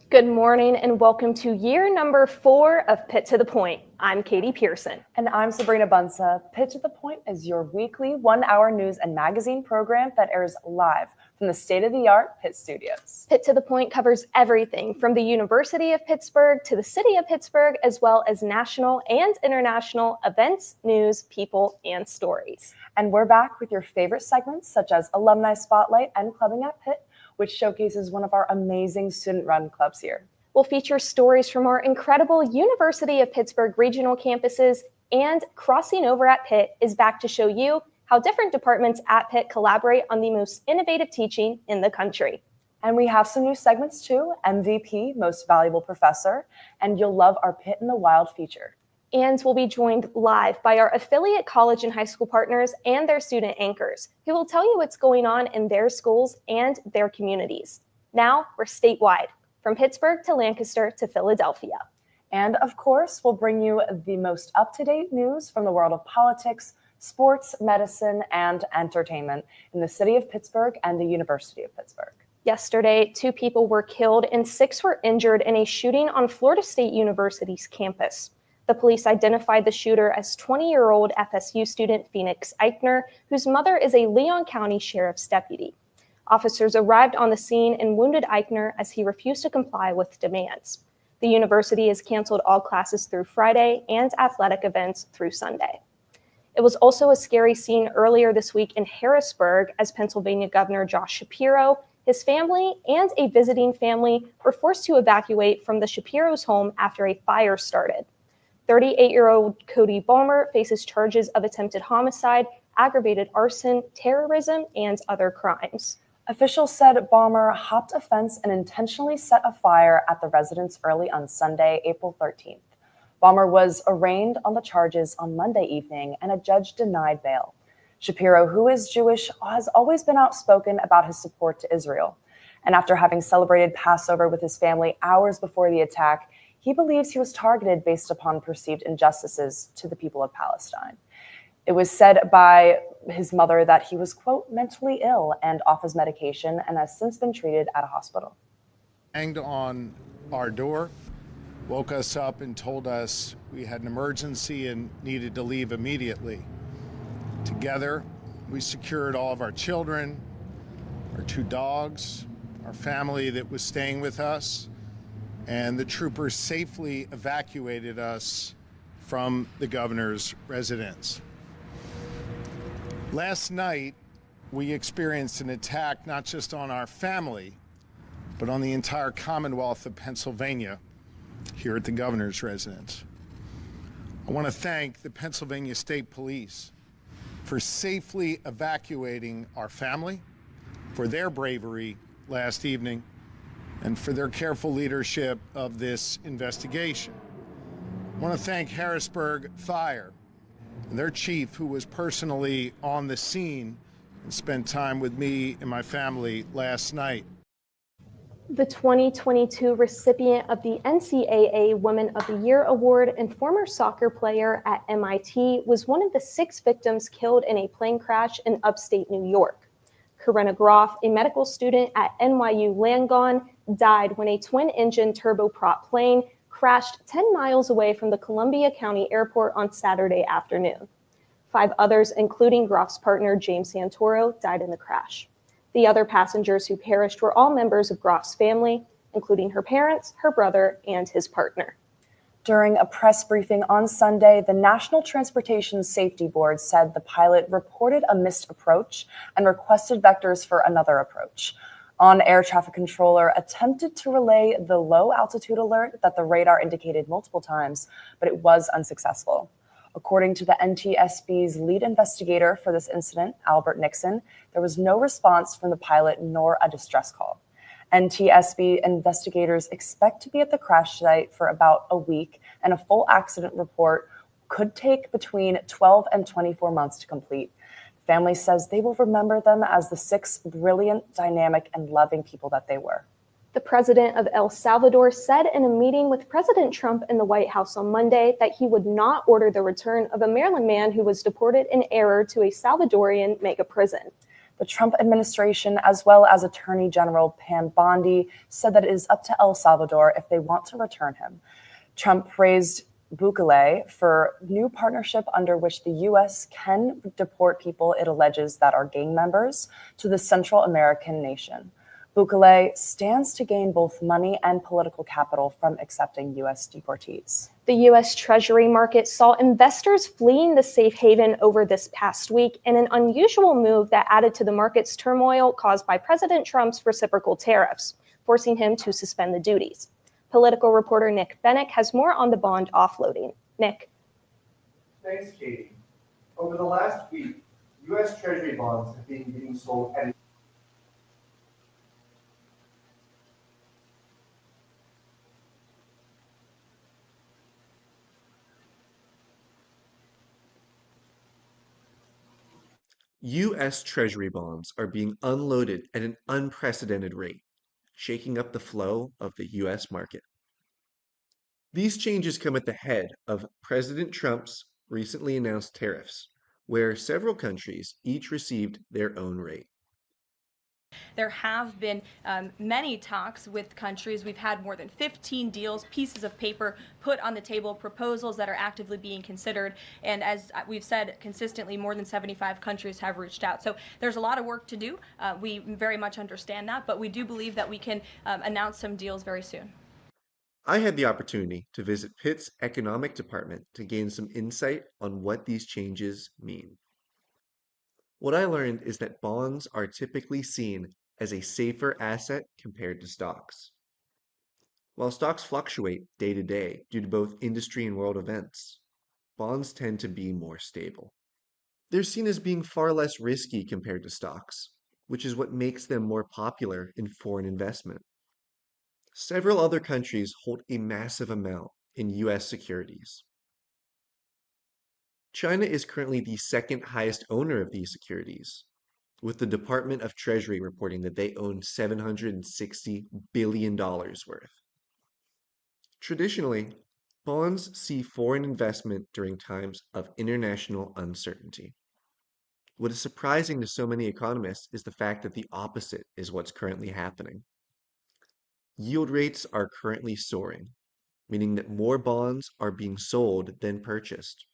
Good morning and welcome to year number 4 of Pitt to the Point. I'm Katie Pearson. And I'm Sabrina Bunsa. Pitt to the Point is your weekly 1-hour news and magazine program that airs live from the state-of-the-art Pitt studios. Pitt to the Point covers everything from the University of Pittsburgh to the City of Pittsburgh, as well as national and international events, news, people, and stories. And we're back with your favorite segments such as Alumni Spotlight and Clubbing at Pitt, which showcases one of our amazing student-run clubs here. We'll feature stories from our incredible University of Pittsburgh regional campuses, and Crossing Over at Pitt is back to show you how different departments at Pitt collaborate on the most innovative teaching in the country. And we have some new segments too, MVP, Most Valuable Professor, and you'll love our Pitt in the Wild feature. And we'll be joined live by our affiliate college and high school partners and their student anchors, who will tell you what's going on in their schools and their communities. Now we're statewide, from Pittsburgh to Lancaster to Philadelphia. And of course, we'll bring you the most up-to-date news from the world of politics, sports, medicine, and entertainment in the City of Pittsburgh and the University of Pittsburgh. Yesterday, 2 people were killed and 6 were injured in a shooting on Florida State University's campus. The police identified the shooter as 20-year-old FSU student Phoenix Eichner, whose mother is a Leon County Sheriff's deputy. Officers arrived on the scene and wounded Eichner as he refused to comply with demands. The university has canceled all classes through Friday and athletic events through Sunday. It was also a scary scene earlier this week in Harrisburg as Pennsylvania Governor Josh Shapiro, his family, and a visiting family were forced to evacuate from the Shapiro's home after a fire started. 38-year-old Cody Balmer faces charges of attempted homicide, aggravated arson, terrorism, and other crimes. Officials said Balmer hopped a fence and intentionally set a fire at the residence early on Sunday, April 13th. Balmer was arraigned on the charges on Monday evening, and a judge denied bail. Shapiro, who is Jewish, has always been outspoken about his support to Israel. And after having celebrated Passover with his family hours before the attack, he believes he was targeted based upon perceived injustices to the people of Palestine. It was said by his mother that he was, quote, mentally ill and off his medication and has since been treated at a hospital. Banged on our door, woke us up and told us we had an emergency and needed to leave immediately. Together, we secured all of our children, our 2 dogs, our family that was staying with us, and the troopers safely evacuated us from the governor's residence. Last night, we experienced an attack not just on our family, but on the entire Commonwealth of Pennsylvania here at the governor's residence. I want to thank the Pennsylvania State Police for safely evacuating our family, for their bravery last evening, and for their careful leadership of this investigation. I want to thank Harrisburg Fire and their chief, who was personally on the scene and spent time with me and my family last night. The 2022 recipient of the NCAA Women of the Year Award and former soccer player at MIT was one of the 6 victims killed in a plane crash in upstate New York. Corinna Groff, a medical student at NYU Langone, died when a twin-engine turboprop plane crashed 10 miles away from the Columbia County Airport on Saturday afternoon. 5 others, including Groff's partner James Santoro, died in the crash. The other passengers who perished were all members of Groff's family, including her parents, her brother, and his partner. During a press briefing on Sunday, the National Transportation Safety Board said the pilot reported a missed approach and requested vectors for another approach. On-air traffic controller attempted to relay the low altitude alert that the radar indicated multiple times, but it was unsuccessful. According to the NTSB's lead investigator for this incident, Albert Nixon, there was no response from the pilot nor a distress call. NTSB investigators expect to be at the crash site for about a week, and a full accident report could take between 12 and 24 months to complete. The family says they will remember them as the 6 brilliant, dynamic, and loving people that they were. The president of El Salvador said in a meeting with President Trump in the White House on Monday that he would not order the return of a Maryland man who was deported in error to a Salvadorian mega prison. The Trump administration, as well as Attorney General Pam Bondi, said that it is up to El Salvador if they want to return him. Trump praised Bukele for new partnership under which the U.S. can deport people it alleges that are gang members to the Central American nation. Bukele stands to gain both money and political capital from accepting U.S. deportees. The U.S. Treasury market saw investors fleeing the safe haven over this past week in an unusual move that added to the market's turmoil caused by President Trump's reciprocal tariffs, forcing him to suspend the duties. Political reporter Nick Bennick has more on the bond offloading. Nick. Thanks, Katie. Over the last week, U.S. Treasury bonds have been being sold at U.S. Treasury bonds are being unloaded at an unprecedented rate, shaking up the flow of the U.S. market. These changes come at the head of President Trump's recently announced tariffs, where several countries each received their own rate. There have been many talks with countries. We've had more than 15 deals, pieces of paper put on the table, proposals that are actively being considered. And as we've said consistently, more than 75 countries have reached out. So there's a lot of work to do. We very much understand that, but we do believe that we can announce some deals very soon. I had the opportunity to visit Pitt's economic department to gain some insight on what these changes mean. What I learned is that bonds are typically seen as a safer asset compared to stocks. While stocks fluctuate day to day due to both industry and world events, bonds tend to be more stable. They're seen as being far less risky compared to stocks, which is what makes them more popular in foreign investment. Several other countries hold a massive amount in U.S. securities. China is currently the second highest owner of these securities, with the Department of Treasury reporting that they own $760 billion worth. Traditionally, bonds see foreign investment during times of international uncertainty. What is surprising to so many economists is the fact that the opposite is what's currently happening. Yield rates are currently soaring, meaning that more bonds are being sold than purchased.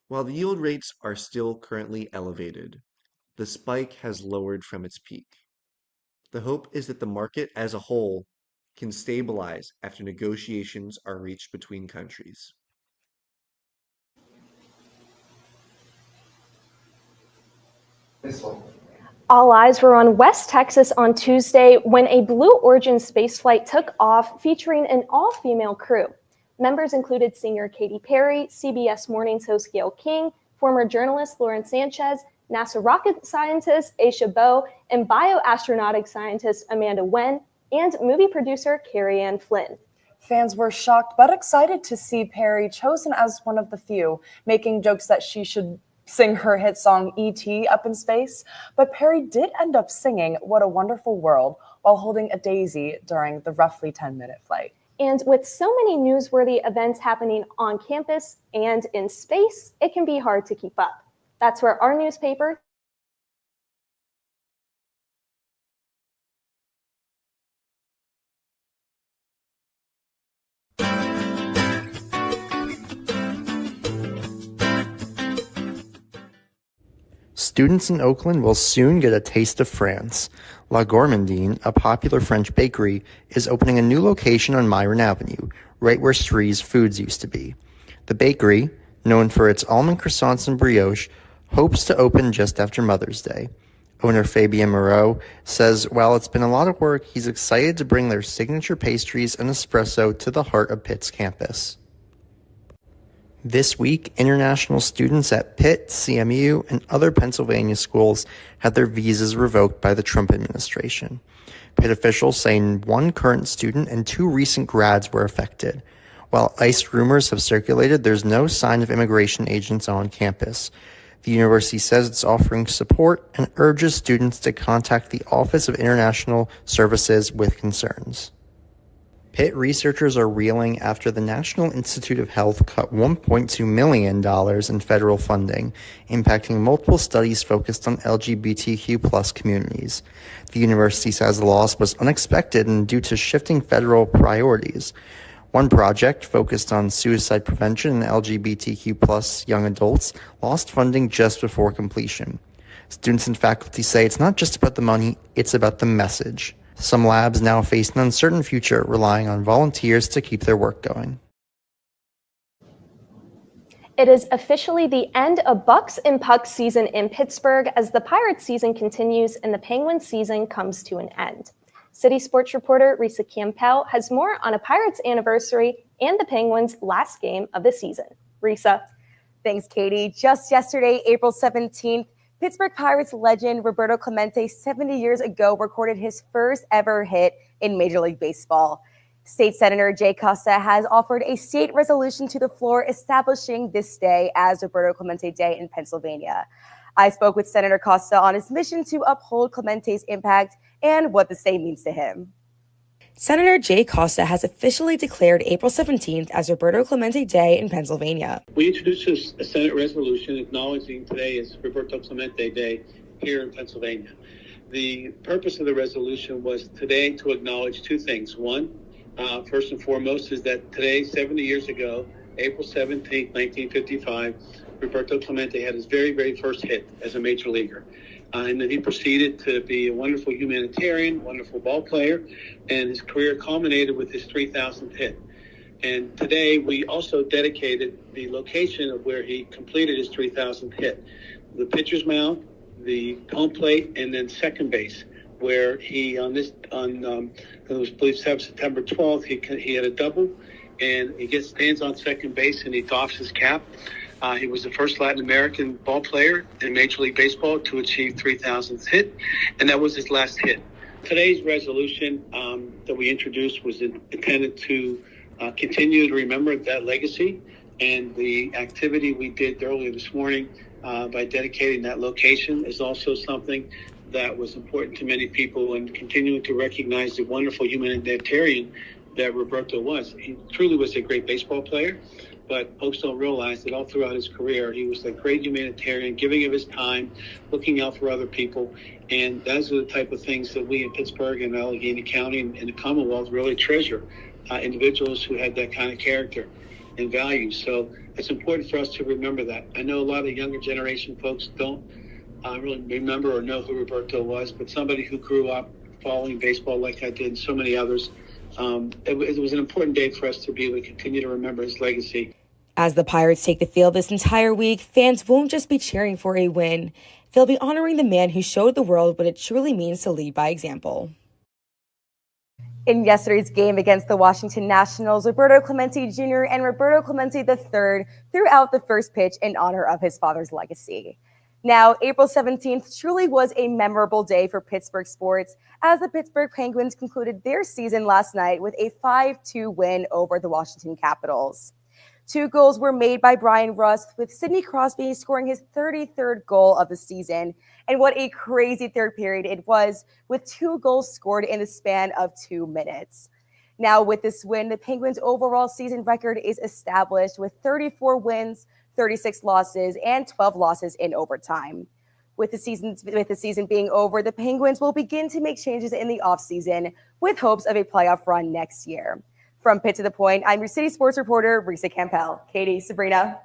While the yield rates are still currently elevated, the spike has lowered from its peak. The hope is that the market as a whole can stabilize after negotiations are reached between countries. this one. All eyes were on West Texas on Tuesday when a Blue Origin spaceflight took off featuring an all-female crew. Members included singer Katy Perry, CBS Mornings host Gayle King, former journalist Lauren Sanchez, NASA rocket scientist Aisha Bowe, and bioastronautic scientist Amanda Wen, and movie producer Carrie Ann Flynn. Fans were shocked but excited to see Perry chosen as one of the few, making jokes that she should sing her hit song E.T. up in space. But Perry did end up singing What a Wonderful World while holding a daisy during the roughly 10-minute flight. And with so many newsworthy events happening on campus and in space, it can be hard to keep up. That's where our newspaper Students in Oakland will soon get a taste of France. La Gourmandine, a popular French bakery, is opening a new location on Myron Avenue, right where Sree's Foods used to be. The bakery, known for its almond croissants and brioche, hopes to open just after Mother's Day. Owner Fabien Moreau says while it's been a lot of work, he's excited to bring their signature pastries and espresso to the heart of Pitt's campus. This week, international students at Pitt, CMU, and other Pennsylvania schools had their visas revoked by the Trump administration. Pitt officials say one current student and 2 recent grads were affected. While ICE rumors have circulated, there's no sign of immigration agents on campus. The university says it's offering support and urges students to contact the Office of International Services with concerns. Pitt researchers are reeling after the National Institute of Health cut $1.2 million in federal funding, impacting multiple studies focused on LGBTQ+ communities. The university says the loss was unexpected and due to shifting federal priorities. One project focused on suicide prevention in LGBTQ+ young adults lost funding just before completion. Students and faculty say it's not just about the money, it's about the message. Some labs now face an uncertain future, relying on volunteers to keep their work going. It is officially the end of Bucks and Pucks season in Pittsburgh as the Pirates season continues and the Penguins season comes to an end. City Sports reporter Risa Campbell has more on a Pirates anniversary and the Penguins' last game of the season. Risa. Thanks, Katie. Just yesterday, April 17th, Pittsburgh Pirates legend Roberto Clemente, 70 years ago, recorded his first ever hit in Major League Baseball. State Senator Jay Costa has offered a state resolution to the floor establishing this day as Roberto Clemente Day in Pennsylvania. I spoke with Senator Costa on his mission to uphold Clemente's impact and what the state means to him. Senator Jay Costa has officially declared April 17th as Roberto Clemente Day in Pennsylvania. We introduced a Senate resolution acknowledging today as Roberto Clemente Day here in Pennsylvania. The purpose of the resolution was today to acknowledge two things. One, first and foremost, is that today, 70 years ago, April 17th, 1955, Roberto Clemente had his very, very first hit as a major leaguer. And then he proceeded to be a wonderful humanitarian, wonderful ball player, and his career culminated with his 3,000th hit. And today we also dedicated the location of where he completed his 3,000th hit, the pitcher's mound, the home plate, and then second base, where he it was believed September 12th, he had a double, and he stands on second base and he doffs his cap. He was the first Latin American ball player in Major League Baseball to achieve 3,000th hit, and that was his last hit. Today's resolution that we introduced was intended to continue to remember that legacy, and the activity we did earlier this morning by dedicating that location is also something that was important to many people, and continuing to recognize the wonderful humanitarian that Roberto was. He truly was a great baseball player. But folks don't realize that all throughout his career, he was a great humanitarian, giving of his time, looking out for other people. And those are the type of things that we in Pittsburgh and Allegheny County and the Commonwealth really treasure, individuals who had that kind of character and values. So it's important for us to remember that. I know a lot of younger generation folks don't really remember or know who Roberto was, but somebody who grew up following baseball like I did and so many others, it was an important day for us to be able to continue to remember his legacy. As the Pirates take the field this entire week, fans won't just be cheering for a win. They'll be honoring the man who showed the world what it truly means to lead by example. In yesterday's game against the Washington Nationals, Roberto Clemente Jr. and Roberto Clemente III threw out the first pitch in honor of his father's legacy. Now, April 17th truly was a memorable day for Pittsburgh sports as the Pittsburgh Penguins concluded their season last night with a 5-2 win over the Washington Capitals. 2 goals were made by Brian Rust, with Sidney Crosby scoring his 33rd goal of the season. And what a crazy third period it was, with 2 goals scored in the span of 2 minutes. Now, with this win, the Penguins' overall season record is established with 34 wins, 36 losses, and 12 losses in overtime. With the season being over, the Penguins will begin to make changes in the offseason with hopes of a playoff run next year. From Pitt to the Point, I'm your City Sports reporter, Risa Campbell. Katie, Sabrina.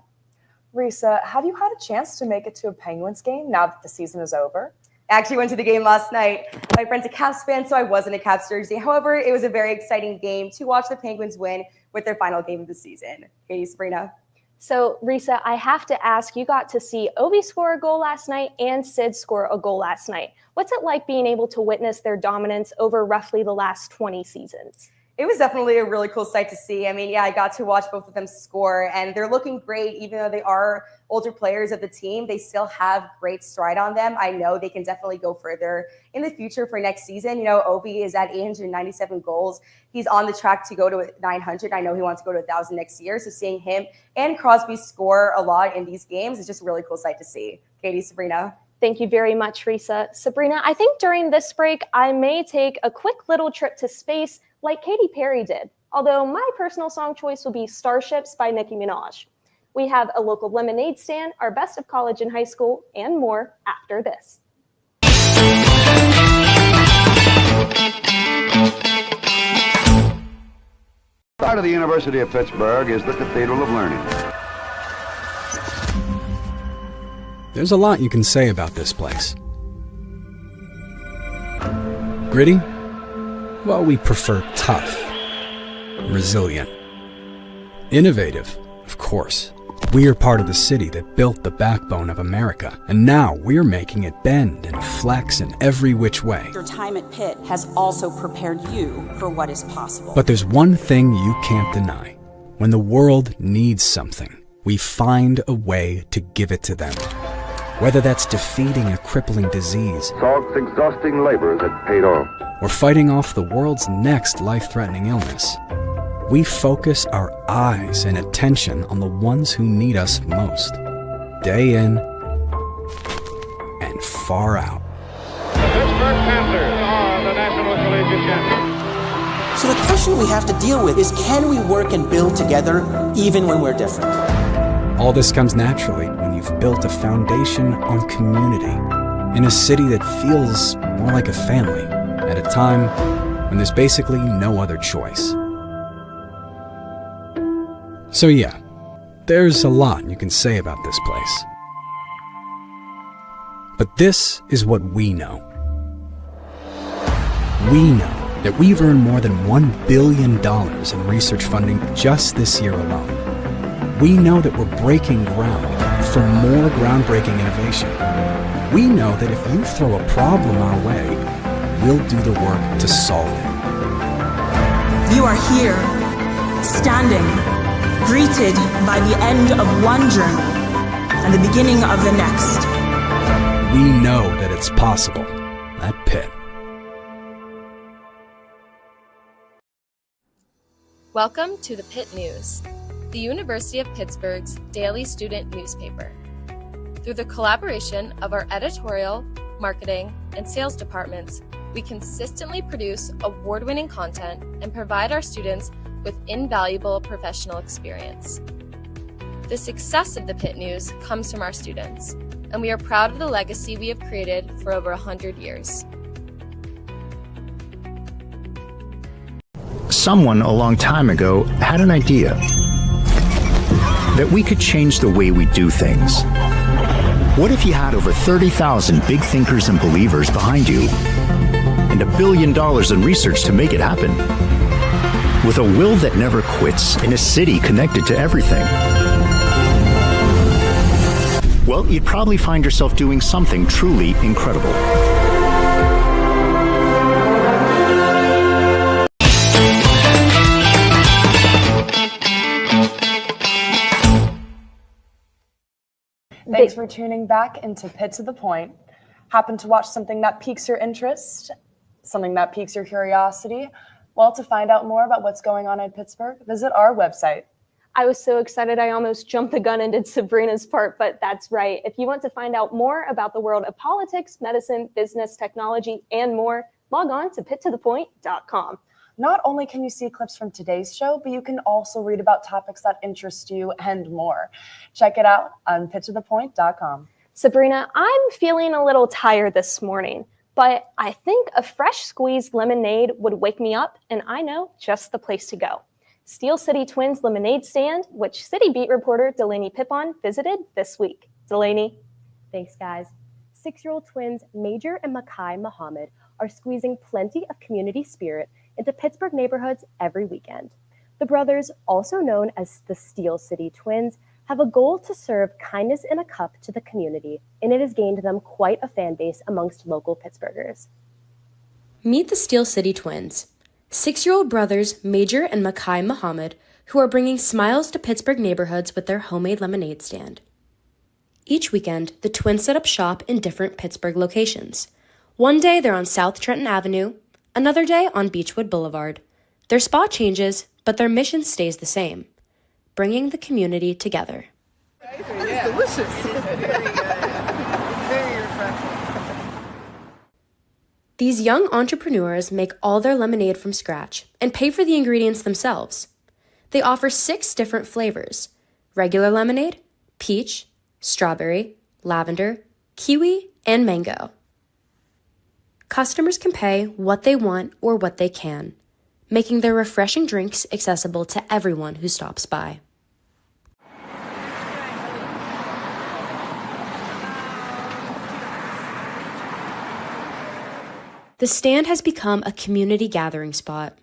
Risa, have you had a chance to make it to a Penguins game now that the season is over? I actually went to the game last night. My friend's a Caps fan, so I was in a Caps jersey. However, it was a very exciting game to watch the Penguins win with their final game of the season. Katie, Sabrina. So, Risa, I have to ask, you got to see Ovi score a goal last night and Sid score a goal last night. What's it like being able to witness their dominance over roughly the last 20 seasons? It was definitely a really cool sight to see. I mean, yeah, I got to watch both of them score, and they're looking great. Even though they are older players of the team, they still have great stride on them. I know they can definitely go further in the future for next season. You know, Ovi is at 897 goals. He's on the track to go to 900. I know he wants to go to 1,000 next year. So seeing him and Crosby score a lot in these games is just a really cool sight to see. Katie, Sabrina. Thank you very much, Risa. Sabrina, I think during this break, I may take a quick little trip to space like Katy Perry did, although my personal song choice will be Starships by Nicki Minaj. We have a local lemonade stand, our best of college and high school, and more after this. Part of the University of Pittsburgh is the Cathedral of Learning. There's a lot you can say about this place. Gritty? Well, we prefer tough. Resilient. Innovative, of course. We are part of the city that built the backbone of America, and now we're making it bend and flex in every which way. Your time at Pitt has also prepared you for what is possible. But there's one thing you can't deny. When the world needs something, we find a way to give it to them. Whether that's defeating a crippling disease, Salt's exhausting labors had paid off. or fighting off the world's next life-threatening illness, we focus our eyes and attention on the ones who need us most, day in and far out. The Pittsburgh Panthers are the National Collegiate Champions. So the question we have to deal with is, can we work and build together even when we're different? All this comes naturally when you've built a foundation on community in a city that feels more like a family at a time when there's basically no other choice. So yeah, there's a lot you can say about this place. But this is what we know. We know that we've earned more than $1 billion in research funding just this year alone. We know that we're breaking ground for more groundbreaking innovation. We know that if you throw a problem our way, we'll do the work to solve it. You are here, standing, greeted by the end of one journey and the beginning of the next. We know that it's possible at Pitt. Welcome to the Pitt News, the University of Pittsburgh's daily student newspaper. Through the collaboration of our editorial, marketing, and sales departments, we consistently produce award-winning content and provide our students with invaluable professional experience. The success of the Pitt News comes from our students, and we are proud of the legacy we have created for over 100 years. Someone a long time ago had an idea that we could change the way we do things. What if you had over 30,000 big thinkers and believers behind you and $1 billion in research to make it happen? With a will that never quits in a city connected to everything. Well, you'd probably find yourself doing something truly incredible. Thanks for tuning back into Pitt to the Point. Happen to watch something that piques your interest, something that piques your curiosity? Well, to find out more about what's going on in Pittsburgh, visit our website. I was so excited I almost jumped the gun and did Sabrina's part, but that's right. If you want to find out more about the world of politics, medicine, business, technology, and more, log on to pittothepoint.com. Not only can you see clips from today's show, but you can also read about topics that interest you and more. Check it out on pittothepoint.com. Sabrina, I'm feeling a little tired this morning, but I think a fresh squeezed lemonade would wake me up, and I know just the place to go. Steel City Twins Lemonade Stand, which City Beat reporter Delaney Pippon visited this week. Delaney. Thanks, guys. 6-year-old twins Major and Makai Muhammad are squeezing plenty of community spirit into Pittsburgh neighborhoods every weekend. The brothers, also known as the Steel City Twins, have a goal to serve kindness in a cup to the community, and it has gained them quite a fan base amongst local Pittsburghers. Meet the Steel City Twins, 6-year-old brothers Major and Makai Muhammad, who are bringing smiles to Pittsburgh neighborhoods with their homemade lemonade stand. Each weekend, the twins set up shop in different Pittsburgh locations. One day they're on South Trenton Avenue, another day on Beechwood Boulevard. Their spot changes, but their mission stays the same, bringing the community together. That is delicious. Very good. Very refreshing. These young entrepreneurs make all their lemonade from scratch and pay for the ingredients themselves. They offer 6 different flavors: regular lemonade, peach, strawberry, lavender, kiwi, and mango. Customers can pay what they want or what they can, making their refreshing drinks accessible to everyone who stops by. The stand has become a community gathering spot.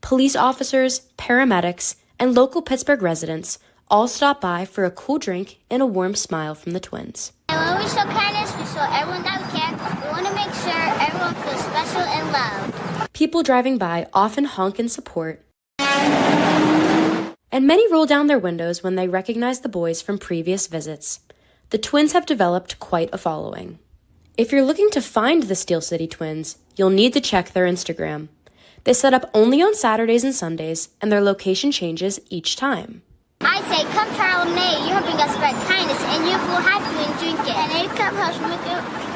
Police officers, paramedics, and local Pittsburgh residents all stop by for a cool drink and a warm smile from the twins. And when we show kindness, we show everyone that we care. We want to make sure everyone feels special and loved. People driving by often honk in support, and many roll down their windows when they recognize the boys from previous visits. The twins have developed quite a following. If you're looking to find the Steel City Twins, you'll need to check their Instagram. They set up only on Saturdays and Sundays, and their location changes each time. I say, come try our lemonade. You're helping us spread kindness, and you feel happy when you drink it. And it helps make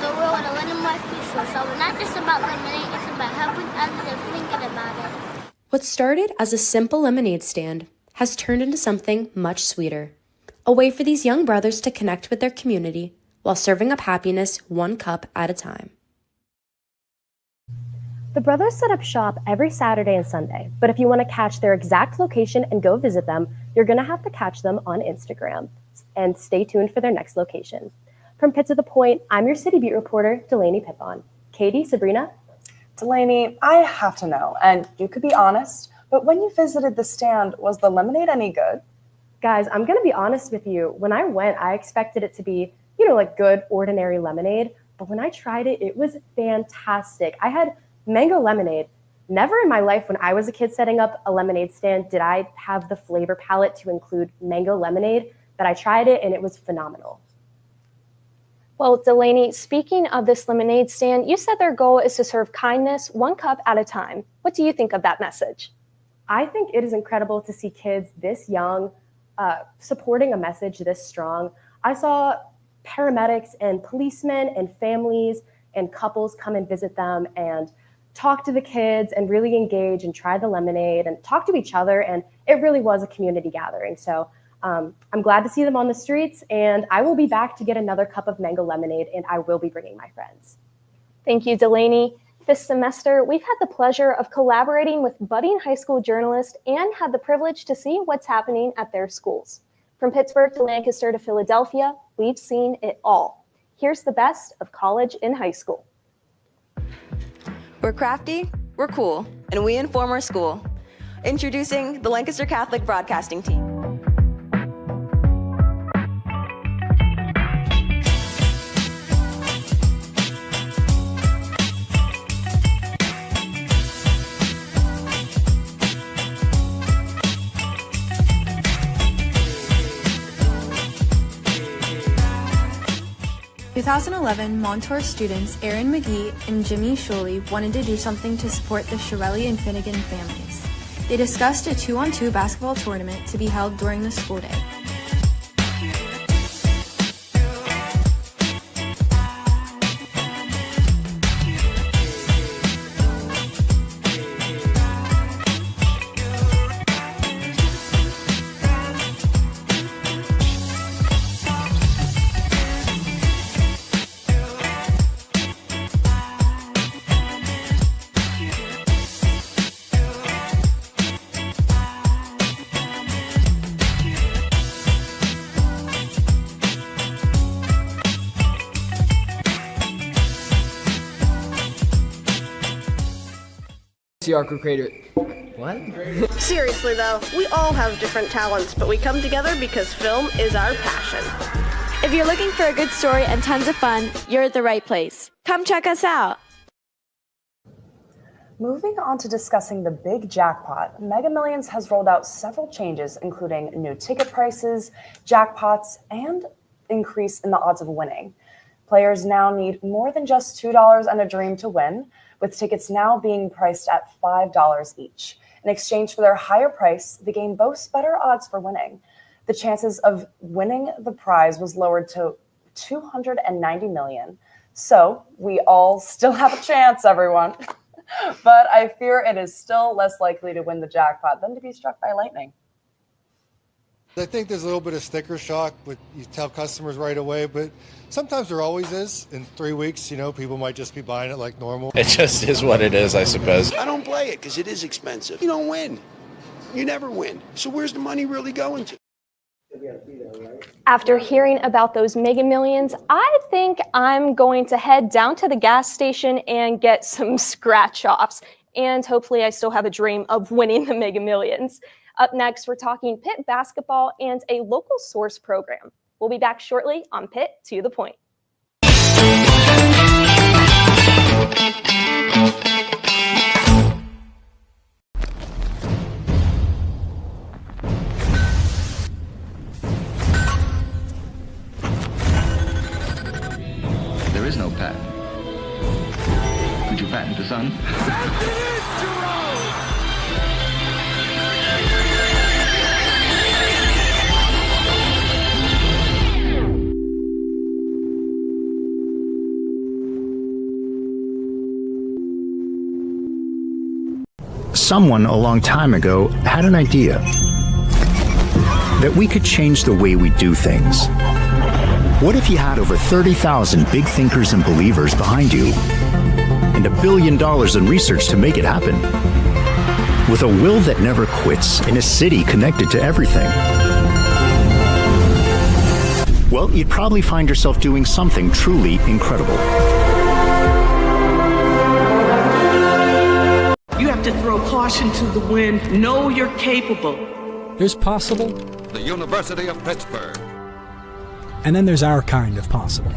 the world a little more peaceful. So it's not just about lemonade, it's about helping others and feeling good about it. What started as a simple lemonade stand has turned into something much sweeter. A way for these young brothers to connect with their community while serving up happiness one cup at a time. The brothers set up shop every Saturday and Sunday, but if you want to catch their exact location and go visit them, you're going to have to catch them on Instagram. And stay tuned for their next location. From Pitt to the Point, I'm your City Beat reporter, Delaney Pippon. Katie, Sabrina? Delaney, I have to know, and you could be honest, but when you visited the stand, was the lemonade any good? Guys, I'm going to be honest with you. When I went, I expected it to be, like good, ordinary lemonade. But when I tried it, it was fantastic. I had mango lemonade. Never in my life when I was a kid setting up a lemonade stand did I have the flavor palette to include mango lemonade, but I tried it and it was phenomenal. Well, Delaney, speaking of this lemonade stand, you said their goal is to serve kindness one cup at a time. What do you think of that message? I think it is incredible to see kids this young supporting a message this strong. I saw paramedics and policemen and families and couples come and visit them and talk to the kids and really engage and try the lemonade and talk to each other. And it really was a community gathering. So I'm glad to see them on the streets, and I will be back to get another cup of mango lemonade, and I will be bringing my friends. Thank you, Delaney. This semester, we've had the pleasure of collaborating with budding high school journalists and had the privilege to see what's happening at their schools. From Pittsburgh to Lancaster to Philadelphia, we've seen it all. Here's the best of college and high school. We're crafty, we're cool, and we inform our school. Introducing the Lancaster Catholic Broadcasting Team. In 2011, Montour students Aaron McGee and Jimmy Shuley wanted to do something to support the Shirelli and Finnegan families. They discussed a 2-on-2 basketball tournament to be held during the school day. Our creator. What? Seriously though, we all have different talents, but we come together because film is our passion. If you're looking for a good story and tons of fun, you're at the right place. Come check us out. Moving on to discussing the big jackpot, Mega Millions has rolled out several changes, including new ticket prices, jackpots, and increase in the odds of winning. Players now need more than just $2 and a dream to win, with tickets now being priced at $5 each. In exchange for their higher price, the game boasts better odds for winning. The chances of winning the prize was lowered to $290 million. So we all still have a chance, everyone. But I fear it is still less likely to win the jackpot than to be struck by lightning. I think there's a little bit of sticker shock, but you tell customers right away. But sometimes there always is. In 3 weeks, people might just be buying it like normal. It just is what it is, I suppose. I don't play it because it is expensive. You don't win. You never win. So where's the money really going to? After hearing about those Mega Millions, I think I'm going to head down to the gas station and get some scratch-offs. And hopefully I still have a dream of winning the Mega Millions. Up next, we're talking Pitt basketball and a local source program. We'll be back shortly on Pitt to the Point. There is no patent. Would you patent the sun? Someone a long time ago had an idea that we could change the way we do things. What if you had over 30,000 big thinkers and believers behind you and $1 billion in research to make it happen? With a will that never quits in a city connected to everything. Well, you'd probably find yourself doing something truly incredible. You have to throw caution to the wind. Know you're capable. There's possible. The University of Pittsburgh. And then there's our kind of possible.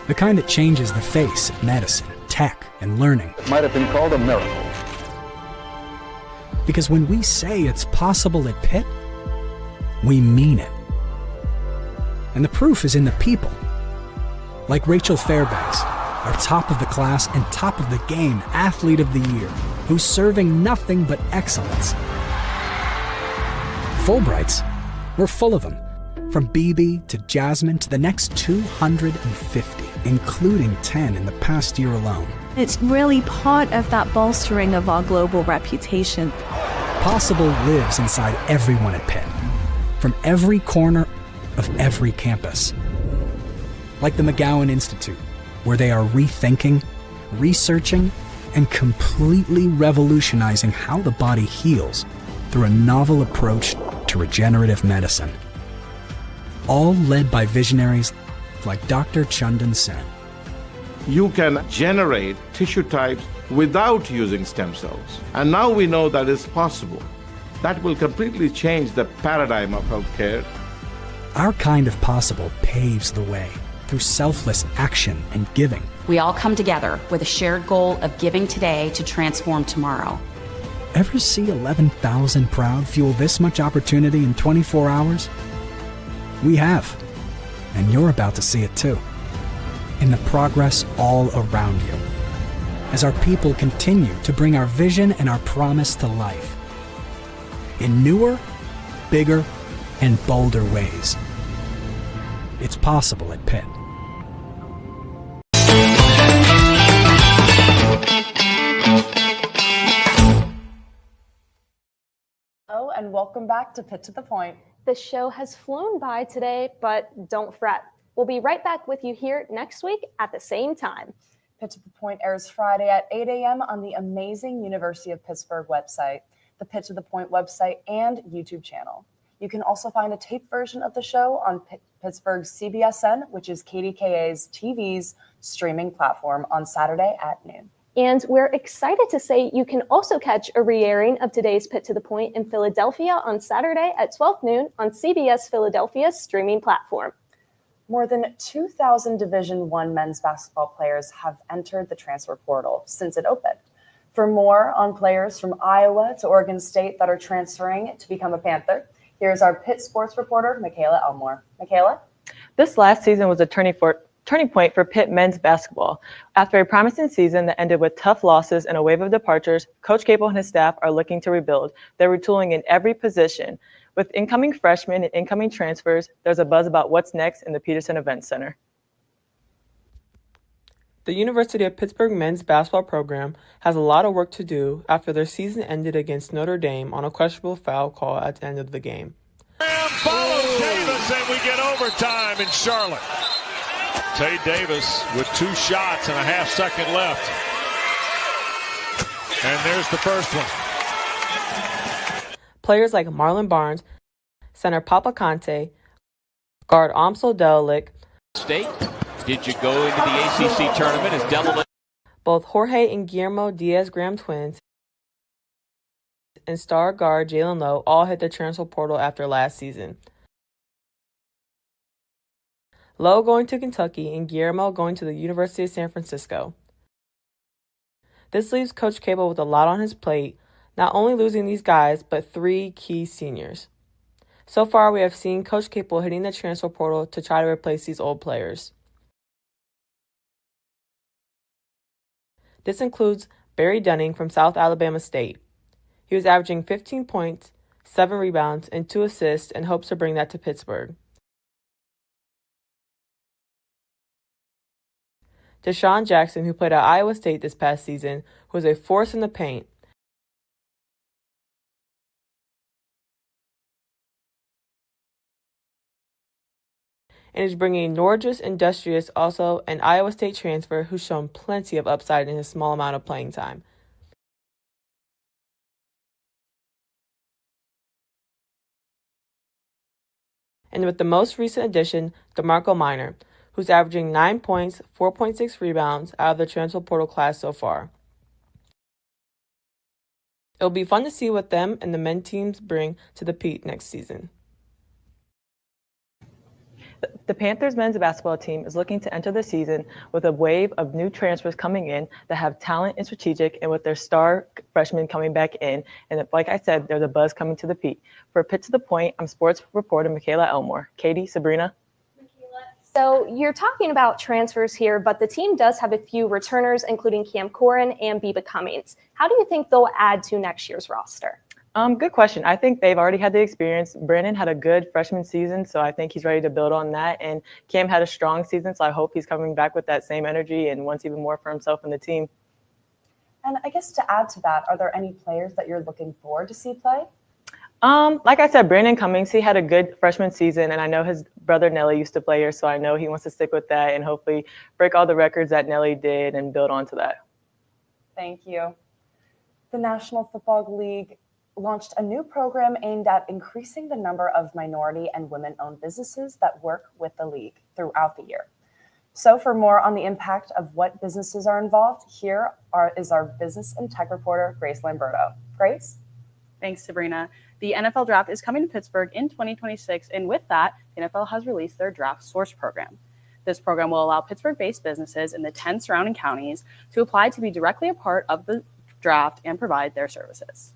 The kind that changes the face of medicine, tech, and learning. It might have been called a miracle. Because when we say it's possible at Pitt, we mean it. And the proof is in the people. Like Rachel Fairbanks, our top of the class and top of the game athlete of the year, who's serving nothing but excellence. Fulbrights, we're full of them. From BB to Jasmine to the next 250, including 10 in the past year alone. It's really part of that bolstering of our global reputation. Possible lives inside everyone at Pitt, from every corner of every campus. Like the McGowan Institute, where they are rethinking, researching, and completely revolutionizing how the body heals through a novel approach to regenerative medicine. All led by visionaries like Dr. Chandan Sen. You can generate tissue types without using stem cells. And now we know that is possible. That will completely change the paradigm of healthcare. Our kind of possible paves the way through selfless action and giving. We all come together with a shared goal of giving today to transform tomorrow. Ever see 11,000 Proud fuel this much opportunity in 24 hours? We have. And you're about to see it too. In the progress all around you. As our people continue to bring our vision and our promise to life. In newer, bigger, and bolder ways. It's possible at Pitt. Hello and welcome back to Pitt to the Point. The show has flown by today, but don't fret. We'll be right back with you here next week at the same time. Pitt to the Point airs Friday at 8 a.m. on the amazing University of Pittsburgh website, the Pitt to the Point website, and YouTube channel. You can also find a tape version of the show on Pittsburgh's CBSN, which is KDKA's TV's streaming platform, on Saturday at noon. And we're excited to say you can also catch a re-airing of today's Pitt to the Point in Philadelphia on Saturday at 12 noon on CBS Philadelphia's streaming platform. More than 2,000 Division I men's basketball players have entered the transfer portal since it opened. For more on players from Iowa to Oregon State that are transferring to become a Panther, here's our Pitt sports reporter, Michaela Elmore. Michaela? This last season was a turning point for Pitt men's basketball. After a promising season that ended with tough losses and a wave of departures, Coach Capel and his staff are looking to rebuild. They're retooling in every position. With incoming freshmen and incoming transfers, there's a buzz about what's next in the Peterson Event Center. The University of Pittsburgh men's basketball program has a lot of work to do after their season ended against Notre Dame on a questionable foul call at the end of the game. Follows Davis, and we get overtime in Charlotte. Tay Davis with 2 shots and a half-second left. And there's the first one. Players like Marlon Barnes, center Papa Conte, guard Amsel Delic, State, did you go into the ACC tournament as Devil? Both Jorge and Guillermo Diaz-Graham twins, and star guard Jalen Lowe all hit the transfer portal after last season. Lowe going to Kentucky and Guillermo going to the University of San Francisco. This leaves Coach Cable with a lot on his plate, not only losing these guys, but 3 key seniors. So far, we have seen Coach Capel hitting the transfer portal to try to replace these old players. This includes Barry Dunning from South Alabama State. He was averaging 15 points, 7 rebounds, and 2 assists and hopes to bring that to Pittsburgh. Deshaun Jackson, who played at Iowa State this past season, who was a force in the paint. And is bringing Norges Industrious, also an Iowa State transfer who's shown plenty of upside in his small amount of playing time. And with the most recent addition, DeMarco Minor, who's averaging 9 points, 4.6 rebounds out of the transfer portal class so far. It'll be fun to see what them and the men teams bring to the Pitt next season. The Panthers men's basketball team is looking to enter the season with a wave of new transfers coming in that have talent and strategic, and with their star freshmen coming back in. And like I said, there's a buzz coming to the Pitt. For Pitt to the Point, I'm sports reporter Michaela Elmore. Katie, Sabrina? So you're talking about transfers here, but the team does have a few returners, including Cam Corrin and Biba Cummings. How do you think they'll add to next year's roster? Good question. I think they've already had the experience. Brandon had a good freshman season, so I think he's ready to build on that. And Cam had a strong season, so I hope he's coming back with that same energy and wants even more for himself and the team. And I guess to add to that, are there any players that you're looking forward to see play? Like I said, Brandon Cummings, he had a good freshman season, and I know his brother Nelly used to play here, so I know he wants to stick with that and hopefully break all the records that Nelly did and build onto that. Thank you. The National Football League launched a new program aimed at increasing the number of minority and women-owned businesses that work with the league throughout the year. So for more on the impact of what businesses are involved, here is our business and tech reporter, Grace Lamberto. Grace? Thanks, Sabrina. The NFL Draft is coming to Pittsburgh in 2026, and with that, the NFL has released their Draft Source program. This program will allow Pittsburgh-based businesses in the 10 surrounding counties to apply to be directly a part of the draft and provide their services.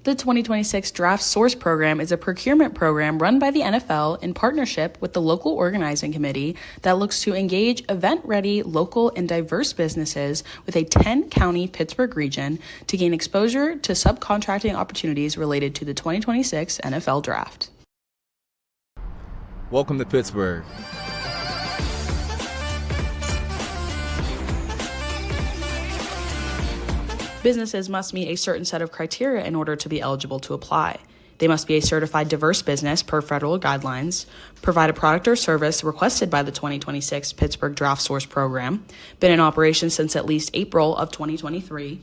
The 2026 Draft Source Program is a procurement program run by the NFL in partnership with the local organizing committee that looks to engage event-ready, local, and diverse businesses with a 10-county Pittsburgh region to gain exposure to subcontracting opportunities related to the 2026 NFL Draft. Welcome to Pittsburgh. Businesses must meet a certain set of criteria in order to be eligible to apply. They must be a certified diverse business per federal guidelines, provide a product or service requested by the 2026 Pittsburgh Draft Source Program, been in operation since at least April of 2023,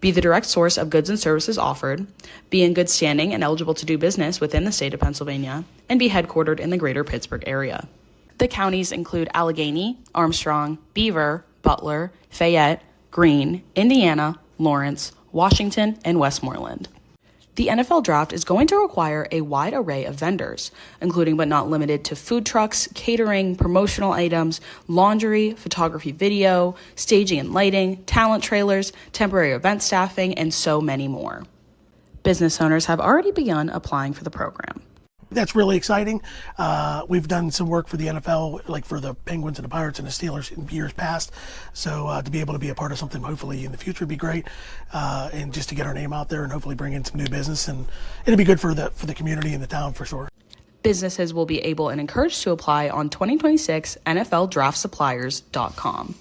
be the direct source of goods and services offered, be in good standing and eligible to do business within the state of Pennsylvania, and be headquartered in the greater Pittsburgh area. The counties include Allegheny, Armstrong, Beaver, Butler, Fayette, Greene, Indiana, Lawrence, Washington, and Westmoreland. The NFL Draft is going to require a wide array of vendors, including but not limited to food trucks, catering, promotional items, laundry, photography, video, staging and lighting, talent trailers, temporary event staffing, and so many more. Business owners have already begun applying for the program. That's really exciting. We've done some work for the NFL, like for the Penguins and the Pirates and the Steelers in years past. So to be able to be a part of something hopefully in the future would be great. And just to get our name out there and hopefully bring in some new business. And it'll be good for the community and the town for sure. Businesses will be able and encouraged to apply on 2026 NFLDraftSuppliers.com.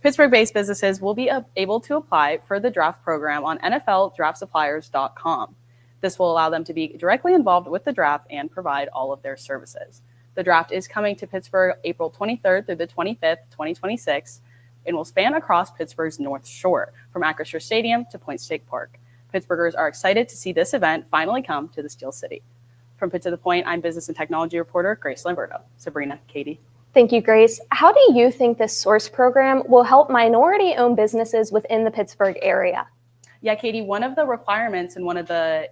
Pittsburgh-based businesses will be able to apply for the draft program on NFLDraftSuppliers.com. This will allow them to be directly involved with the draft and provide all of their services. The draft is coming to Pittsburgh April 23rd through the 25th, 2026, and will span across Pittsburgh's North Shore, from Acrisure Stadium to Point State Park. Pittsburghers are excited to see this event finally come to the Steel City. From Pitt to the Point, I'm business and technology reporter Grace Lamberto. Sabrina, Katie. Thank you, Grace. How do you think this source program will help minority-owned businesses within the Pittsburgh area? Yeah, Katie, one of the requirements and one of the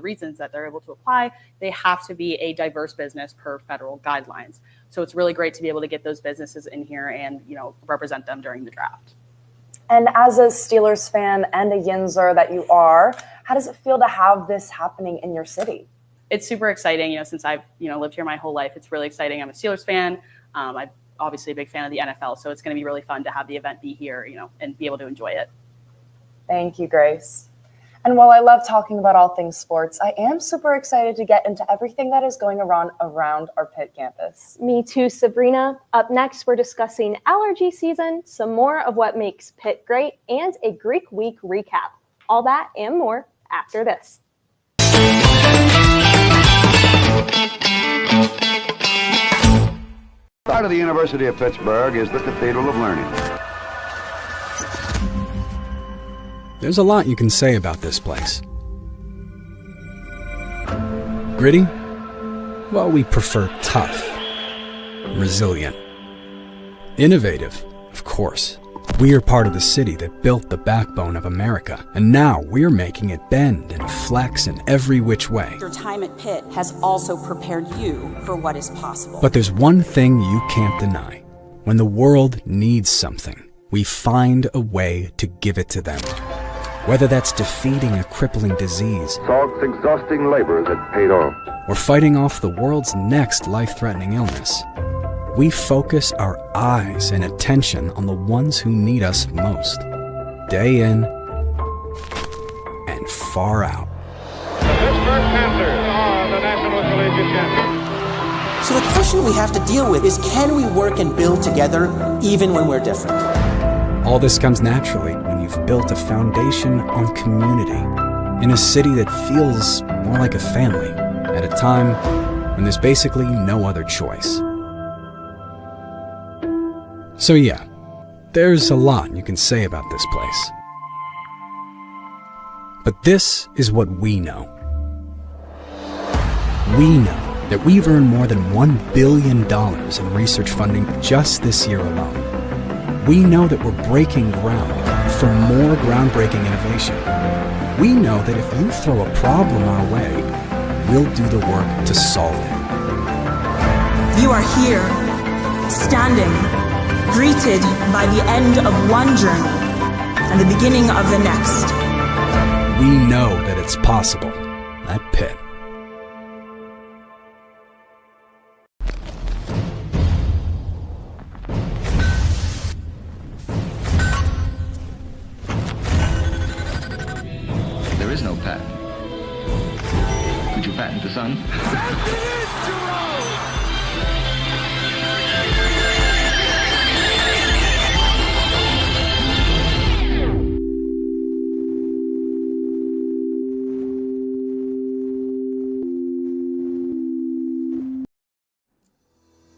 reasons that they're able to apply, they have to be a diverse business per federal guidelines. So it's really great to be able to get those businesses in here and, represent them during the draft. And as a Steelers fan and a Yinzer that you are, how does it feel to have this happening in your city? It's super exciting, since I've, lived here my whole life. It's really exciting. I'm a Steelers fan. I'm obviously a big fan of the NFL, so it's going to be really fun to have the event be here, and be able to enjoy it. Thank you, Grace. And while I love talking about all things sports, I am super excited to get into everything that is going around our Pitt campus. Me too, Sabrina. Up next, we're discussing allergy season, some more of what makes Pitt great, and a Greek week recap. All that and more after this. Part of the University of Pittsburgh is the Cathedral of Learning. There's a lot you can say about this place. Gritty? Well, we prefer tough. Resilient. Innovative, of course. We are part of the city that built the backbone of America, and now we're making it bend and flex in every which way. Your time at Pitt has also prepared you for what is possible. But there's one thing you can't deny. When the world needs something, we find a way to give it to them. Whether that's defeating a crippling disease, Salt's exhausting labors had paid off, or fighting off the world's next life-threatening illness, we focus our eyes and attention on the ones who need us most, day in and far out. The Pittsburgh Panthers are the National Collegiate Champions. So the question we have to deal with is, can we work and build together even when we're different? All this comes naturally when you've built a foundation on community in a city that feels more like a family at a time when there's basically no other choice. So yeah, there's a lot you can say about this place. But this is what we know. We know that we've earned more than $1 billion in research funding just this year alone. We know that we're breaking ground for more groundbreaking innovation. We know that if you throw a problem our way, we'll do the work to solve it. You are here, standing, greeted by the end of one journey and the beginning of the next. We know that it's possible at Pitt. There is no patent. Could you patent the sun?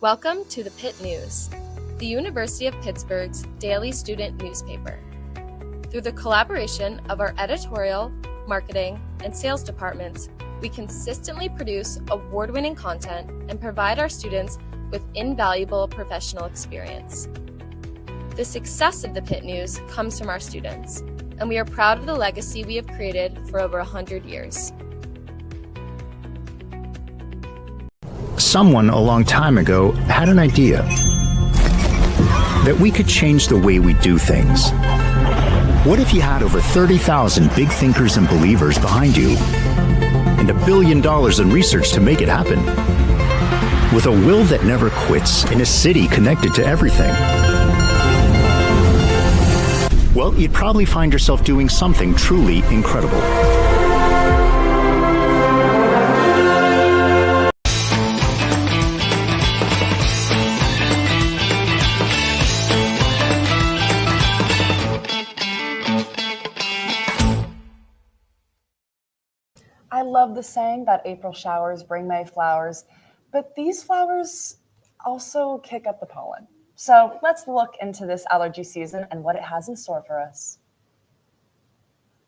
Welcome to the Pitt News, the University of Pittsburgh's daily student newspaper. Through the collaboration of our editorial, marketing, and sales departments, we consistently produce award-winning content and provide our students with invaluable professional experience. The success of the Pitt News comes from our students, and we are proud of the legacy we have created for over 100 years. Someone a long time ago had an idea that we could change the way we do things. What if you had over 30,000 big thinkers and believers behind you and $1 billion in research to make it happen? With a will that never quits in a city connected to everything. well, you'd probably find yourself doing something truly incredible. I love the saying that April showers bring May flowers, but these flowers also kick up the pollen. So let's look into this allergy season and what it has in store for us.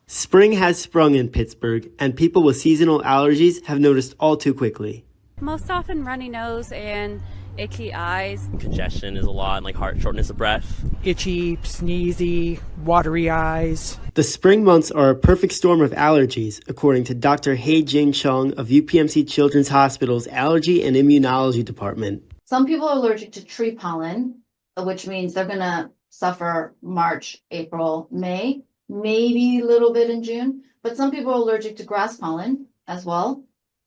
Spring has sprung in Pittsburgh, and people with seasonal allergies have noticed all too quickly. Most often runny nose and itchy eyes. Congestion is a lot, like heart shortness of breath. Itchy, sneezy, watery eyes. The spring months are a perfect storm of allergies, according to Dr. Hei-Jing Chung of UPMC Children's Hospital's Allergy and Immunology Department. Some people are allergic to tree pollen, which means they're going to suffer March, April, May, maybe a little bit in June. But some people are allergic to grass pollen as well,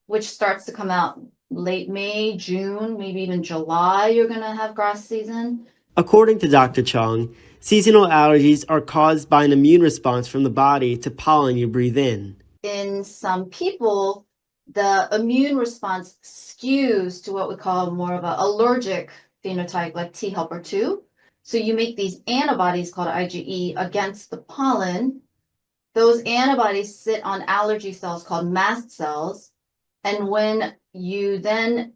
which starts to come out late May, June, maybe even July. You're going to have grass season. According to Dr. Chung, seasonal allergies are caused by an immune response from the body to pollen you breathe in. In some people, the immune response skews to what we call more of an allergic phenotype, like T helper 2. So you make these antibodies called IgE against the pollen. Those antibodies sit on allergy cells called mast cells. And when you then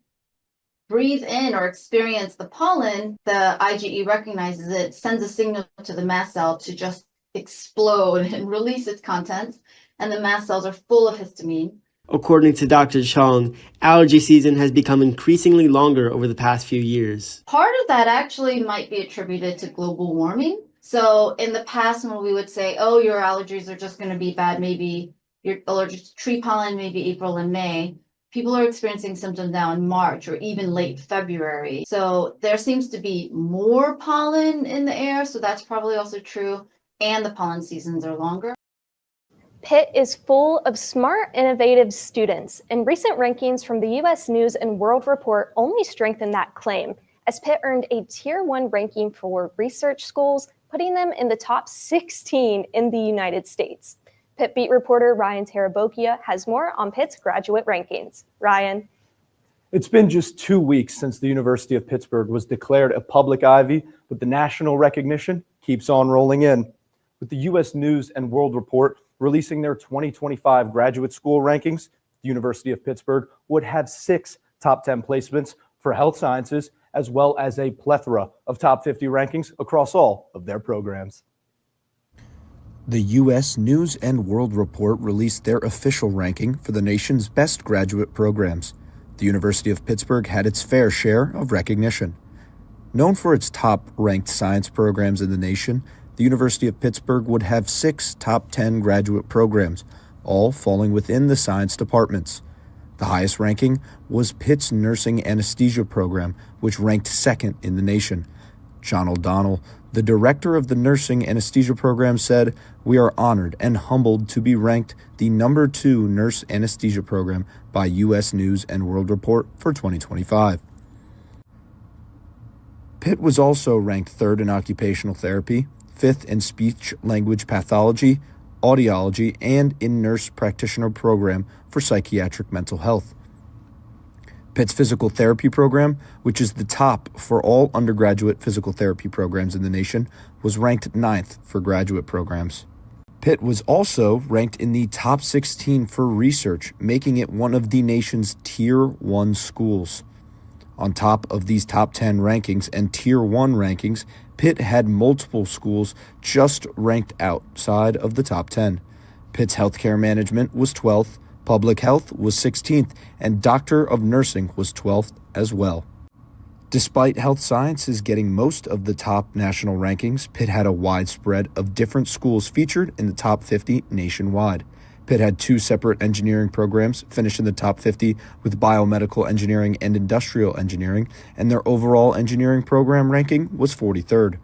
breathe in or experience the pollen, the IgE recognizes it, sends a signal to the mast cell to just explode and release its contents. And the mast cells are full of histamine. According to Dr. Chung, allergy season has become increasingly longer over the past few years. Part of that actually might be attributed to global warming. So in the past, when we would say, oh, your allergies are just going to be bad, maybe you're allergic to tree pollen, maybe April and May, people are experiencing symptoms now in March or even late February. So there seems to be more pollen in the air, so that's probably also true, and the pollen seasons are longer. Pitt is full of smart, innovative students, and recent rankings from the U.S. News and World Report only strengthen that claim, as Pitt earned a Tier 1 ranking for research schools, putting them in the top 16 in the United States. Pitt beat reporter Ryan Tarabokia has more on Pitt's graduate rankings. Ryan. It's been just 2 weeks since the University of Pittsburgh was declared a public Ivy, but the national recognition keeps on rolling in. With the U.S. News and World Report releasing their 2025 graduate school rankings, the University of Pittsburgh would have 6 top 10 placements for health sciences, as well as a plethora of top 50 rankings across all of their programs. The U.S. News and World Report released their official ranking for the nation's best graduate programs. The University of Pittsburgh had its fair share of recognition. Known for its top-ranked science programs in the nation, the University of Pittsburgh would have 6 top 10 graduate programs, all falling within the science departments. The highest ranking was Pitt's nursing anesthesia program, which ranked second in the nation. John O'Donnell, the director of the nursing anesthesia program, said, "We are honored and humbled to be ranked the number 2 nurse anesthesia program by U.S. News and World Report for 2025. Pitt was also ranked 3rd in occupational therapy, 5th in speech-language pathology, audiology, and in nurse practitioner program for psychiatric mental health. Pitt's physical therapy program, which is the top for all undergraduate physical therapy programs in the nation, was ranked 9th for graduate programs. Pitt was also ranked in the top 16 for research, making it one of the nation's Tier 1 schools. On top of these top 10 rankings and Tier 1 rankings, Pitt had multiple schools just ranked outside of the top 10. Pitt's healthcare management was 12th, public health was 16th, and doctor of nursing was 12th as well. Despite health sciences getting most of the top national rankings, Pitt had a wide spread of different schools featured in the top 50 nationwide. Pitt had 2 separate engineering programs finish in the top 50 with biomedical engineering and industrial engineering, and their overall engineering program ranking was 43rd.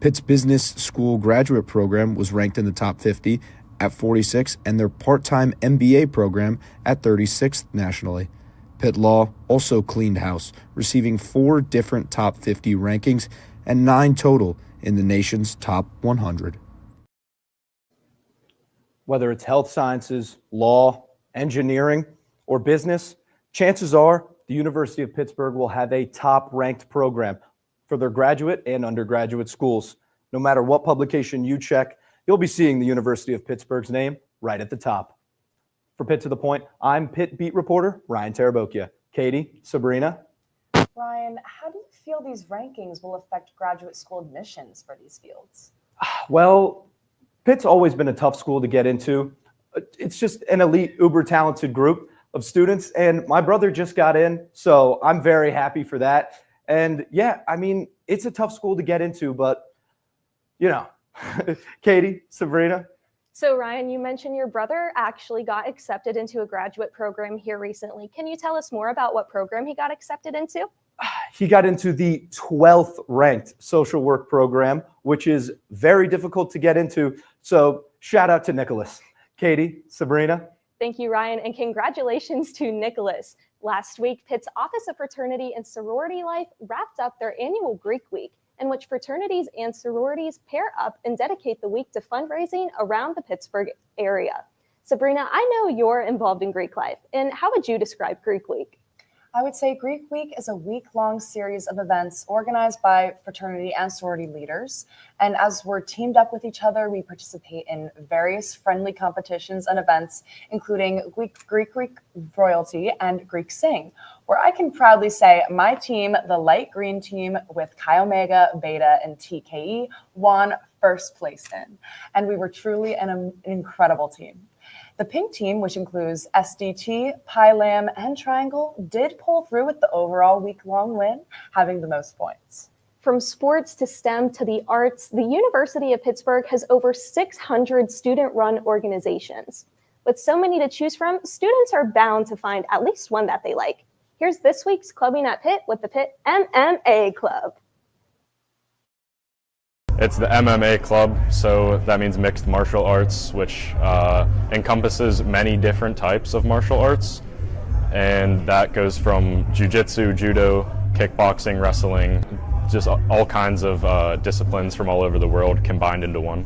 Pitt's business school graduate program was ranked in the top 50 at 46, and their part-time MBA program at 36th nationally. Pitt Law also cleaned house, receiving 4 different top 50 rankings and 9 total in the nation's top 100. Whether it's health sciences, law, engineering, or business, chances are the University of Pittsburgh will have a top-ranked program for their graduate and undergraduate schools. No matter what publication you check, you'll be seeing the University of Pittsburgh's name right at the top. For Pitt to the Point, I'm Pitt beat reporter Ryan Tarabokia. Katie, Sabrina. Ryan, how do you feel these rankings will affect graduate school admissions for these fields? Well, Pitt's always been a tough school to get into. It's just an elite, uber-talented group of students, and my brother just got in, so I'm very happy for that. And yeah, I mean, it's a tough school to get into, but, you know, Katie, Sabrina. So Ryan, you mentioned your brother actually got accepted into a graduate program here recently. Can you tell us more about what program he got accepted into? He got into the 12th ranked social work program, which is very difficult to get into. So shout out to Nicholas. Katie, Sabrina. Thank you, Ryan, and congratulations to Nicholas. Last week, Pitt's Office of Fraternity and Sorority Life wrapped up their annual Greek Week, in which fraternities and sororities pair up and dedicate the week to fundraising around the Pittsburgh area. Sabrina, I know you're involved in Greek life, and how would you describe Greek Week? I would say Greek Week is a week-long series of events organized by fraternity and sorority leaders. And as we're teamed up with each other, we participate in various friendly competitions and events, including Greek Royalty and Greek Sing, where I can proudly say my team, the light green team with Chi Omega, Beta, and TKE, won first place in. And we were truly an incredible team. The pink team, which includes SDT, Pi Lam, and Triangle, did pull through with the overall week-long win, having the most points. From sports to STEM to the arts, the University of Pittsburgh has over 600 student-run organizations. With so many to choose from, students are bound to find at least one that they like. Here's this week's Clubbing at Pitt with the Pitt MMA Club. It's the MMA Club, so that means mixed martial arts, which encompasses many different types of martial arts. And that goes from jiu-jitsu, judo, kickboxing, wrestling, just all kinds of disciplines from all over the world combined into one.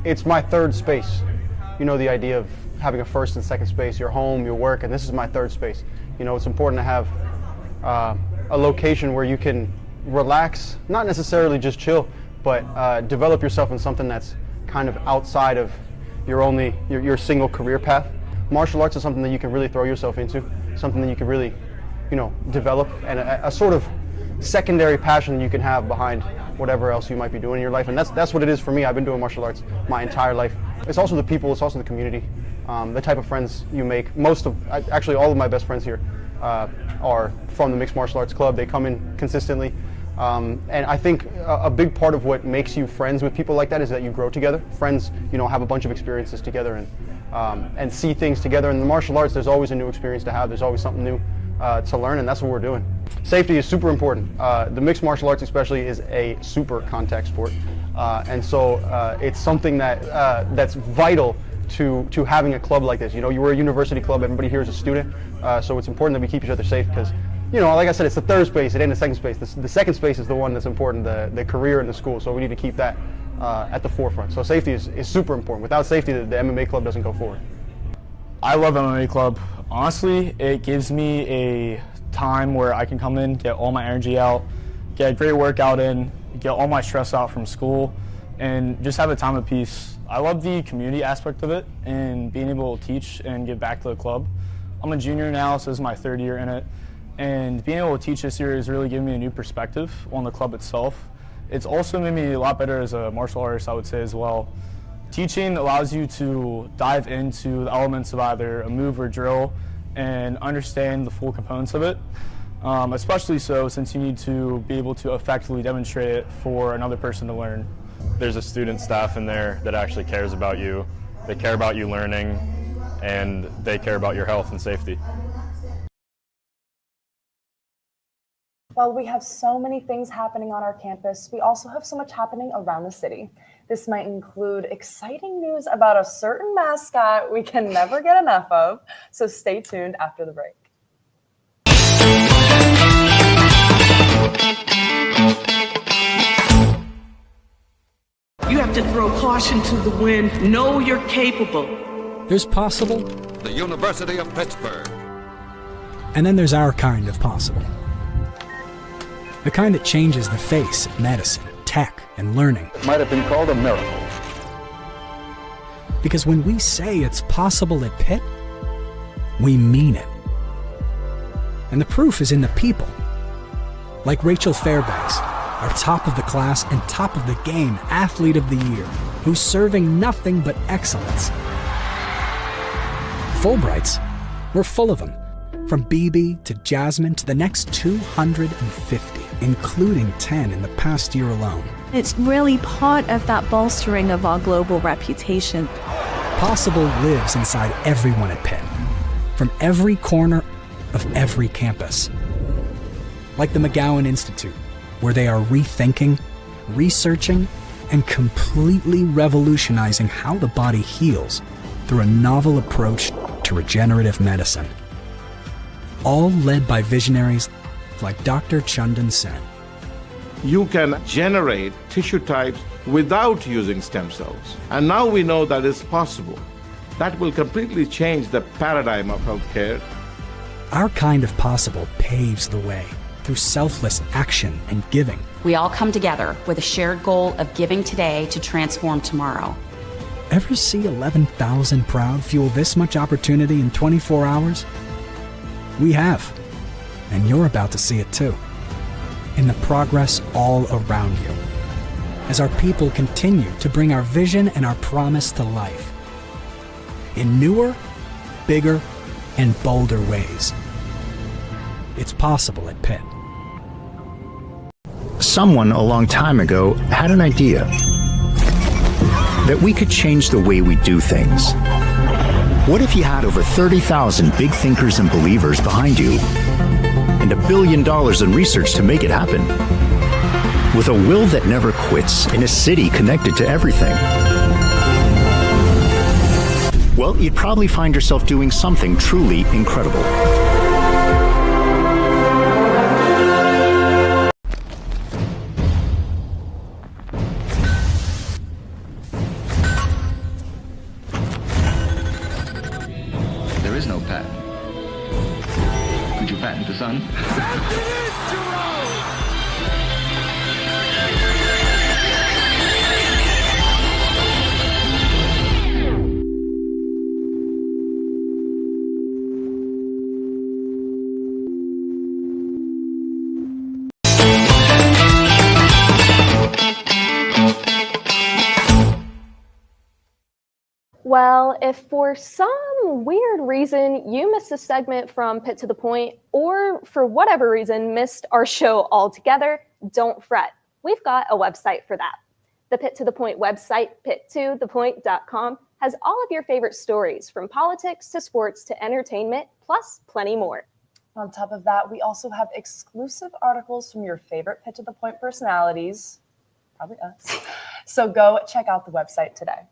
It's my third space. You know, the idea of having a first and second space, your home, your work, and this is my third space. You know, it's important to have a location where you can relax, not necessarily just chill, but develop yourself in something that's kind of outside of your single career path. Martial arts is something that you can really throw yourself into, something that you can really, you know, develop, and a sort of secondary passion that you can have behind whatever else you might be doing in your life. And that's what it is for me. I've been doing martial arts my entire life. It's also the people, it's also the community, the type of friends you make. Actually all of my best friends here are from the Mixed Martial Arts Club. They come in consistently. And I think a big part of what makes you friends with people like that is that you grow together. Friends, you know, have a bunch of experiences together and see things together. In the martial arts, there's always a new experience to have. There's always something new to learn, and that's what we're doing. Safety is super important. The mixed martial arts especially is a super contact sport. And so it's something that's vital to having a club like this. You know, we're a university club, everybody here is a student, so it's important that we keep each other safe because, you know, like I said, it's the third space, it ain't the second space. The second space is the one that's important, the career in the school, so we need to keep that at the forefront. So safety is super important. Without safety, the MMA club doesn't go forward. I love MMA Club. Honestly, it gives me a time where I can come in, get all my energy out, get a great workout in, get all my stress out from school, and just have a time of peace. I love the community aspect of it and being able to teach and give back to the club. I'm a junior now, so this is my third year in it. And being able to teach this year has really given me a new perspective on the club itself. It's also made me a lot better as a martial artist, I would say, as well. Teaching allows you to dive into the elements of either a move or drill and understand the full components of it, especially so since you need to be able to effectively demonstrate it for another person to learn. There's a student staff in there that actually cares about you. They care about you learning, and they care about your health and safety. While we have so many things happening on our campus, we also have so much happening around the city. This might include exciting news about a certain mascot we can never get enough of, so stay tuned after the break. caution to the wind. Know you're capable. There's possible. The University of Pittsburgh. And then there's our kind of possible. The kind that changes the face of medicine, tech, and learning. It might have been called a miracle. Because when we say it's possible at Pitt, we mean it. And the proof is in the people. Like Rachel Fairbanks, our top of the class and top of the game athlete of the year, who's serving nothing but excellence. Fulbrights, we're full of them. From BB to Jasmine to the next 250, including 10 in the past year alone. It's really part of that bolstering of our global reputation. Possible lives inside everyone at Pitt, from every corner of every campus. Like the McGowan Institute, where they are rethinking, researching, and completely revolutionizing how the body heals through a novel approach to regenerative medicine. All led by visionaries like Dr. Chandan Sen. You can generate tissue types without using stem cells. And now we know that is possible. That will completely change the paradigm of healthcare. Our kind of possible paves the way through selfless action and giving. We all come together with a shared goal of giving today to transform tomorrow. Ever see 11,000 Proud fuel this much opportunity in 24 hours? We have, and you're about to see it too, in the progress all around you, as our people continue to bring our vision and our promise to life in newer, bigger, and bolder ways. It's possible at Pitt. Someone a long time ago had an idea that we could change the way we do things. What if you had over 30,000 big thinkers and believers behind you and $1 billion in research to make it happen? With a will that never quits in a city connected to everything. Well, you'd probably find yourself doing something truly incredible. There is no patent. Could you patent the sun? Well, if for some weird reason you missed a segment from Pitt to the Point, or for whatever reason missed our show altogether, don't fret. We've got a website for that. The Pitt to the Point website, pitt2thepoint.com, has all of your favorite stories, from politics to sports to entertainment, plus plenty more. On top of that, we also have exclusive articles from your favorite Pitt to the Point personalities, probably us. So go check out the website today.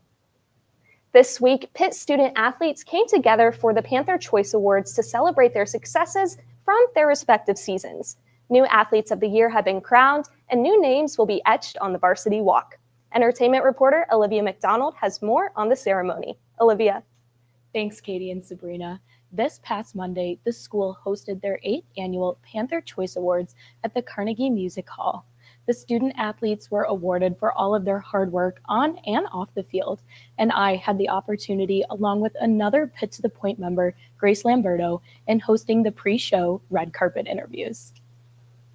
This week, Pitt student athletes came together for the Panther Choice Awards to celebrate their successes from their respective seasons. New athletes of the year have been crowned, and new names will be etched on the varsity walk. Entertainment reporter Olivia McDonald has more on the ceremony. Olivia. Thanks, Katie and Sabrina. This past Monday, the school hosted their 8th annual Panther Choice Awards at the Carnegie Music Hall. The student athletes were awarded for all of their hard work on and off the field, and I had the opportunity, along with another Pitt to the Point member, Grace Lamberto, in hosting the pre-show red carpet interviews.